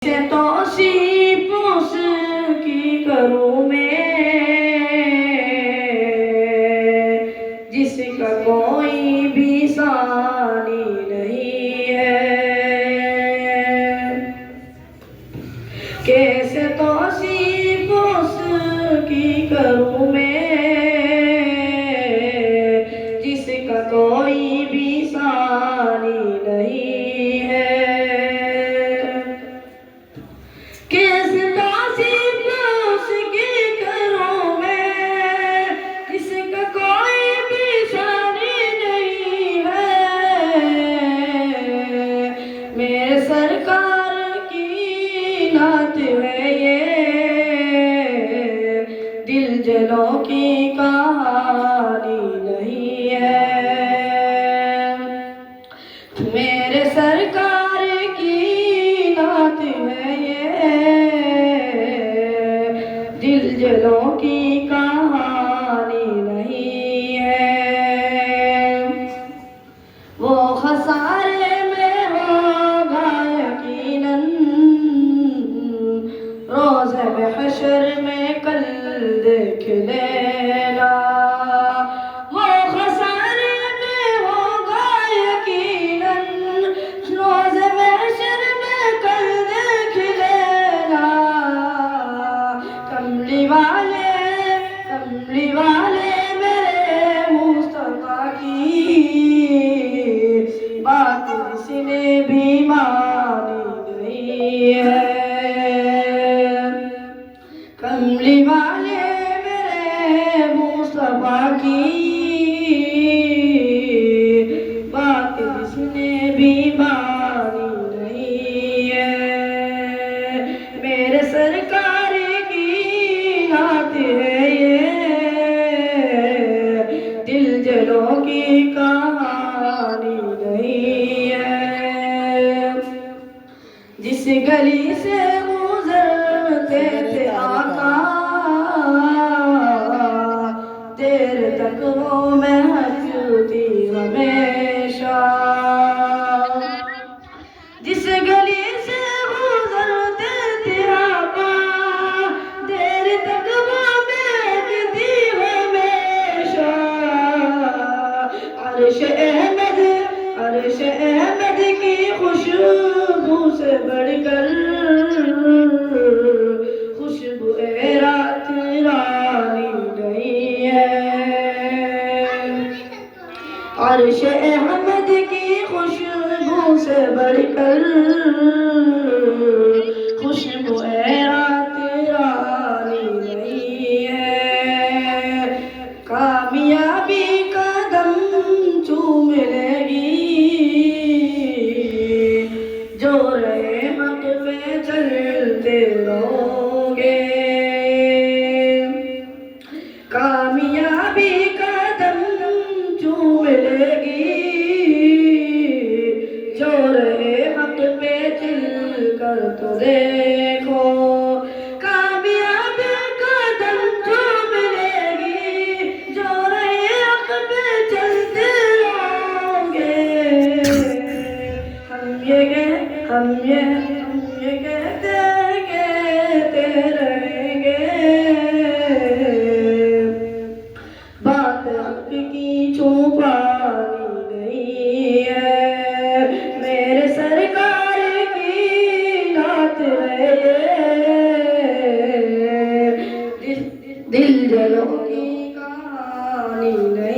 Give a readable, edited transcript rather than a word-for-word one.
से तौसीफ उसकी करूँ मैं, जिसका कोई भी सानी नहीं है। कैसे तौसीफ उसकी करूँ मैं, जिसका कोई भी सानी नहीं है। कैसे तौसीफ उसकी करूँ मैं, जिसका कोई भी सानी नहीं है। मेरे सरकार की नात है ये, दिल जलों की कहानी नहीं है। मेरे सरकार की नात है ये, दिल जलों की कहानी नहीं है। वो खसारे में होगा यकीनन, रोज़े महशर में कल देख लेना। वो खसारे में होगा यकीनन, रोज़े महशर में कल देख लेना। कमली वाले मेरे मुस्तफा की बात किसने भी मानी नहीं है। कमली वाले मेरे मुस्तफा की बात किसने भी मानी नहीं है। मेरे सरकार की नात है ये, दिल जलों की कहानी नहीं है। जिस गली से गुजरते थे आका, देर तक वो महकती हमेशा। जिस गली से गुजरते थे आका, देर तक वो महकती हमेशा। अर्श अहमद की खुशबू से बढ़कर खुशबू रात रानी नहीं है। अर्श अहमद की खुशबू से बढ़कर खुशबू रात रानी नहीं है। कामयाबी कदम चूम लेगी जो रहे हक पे चलते रहोगे। कामयाबी कदम चूम लेगी जो रहे हक पे चल कर तो देखो। कामयाबी कदम चूम लेगी जो रहे हक पे चलते रहोगे। हम ये कहते रहेंगे, बात हक की छुपानी नहीं है। मेरे सरकार की नात है ये, दिल जलों की कहानी नहीं।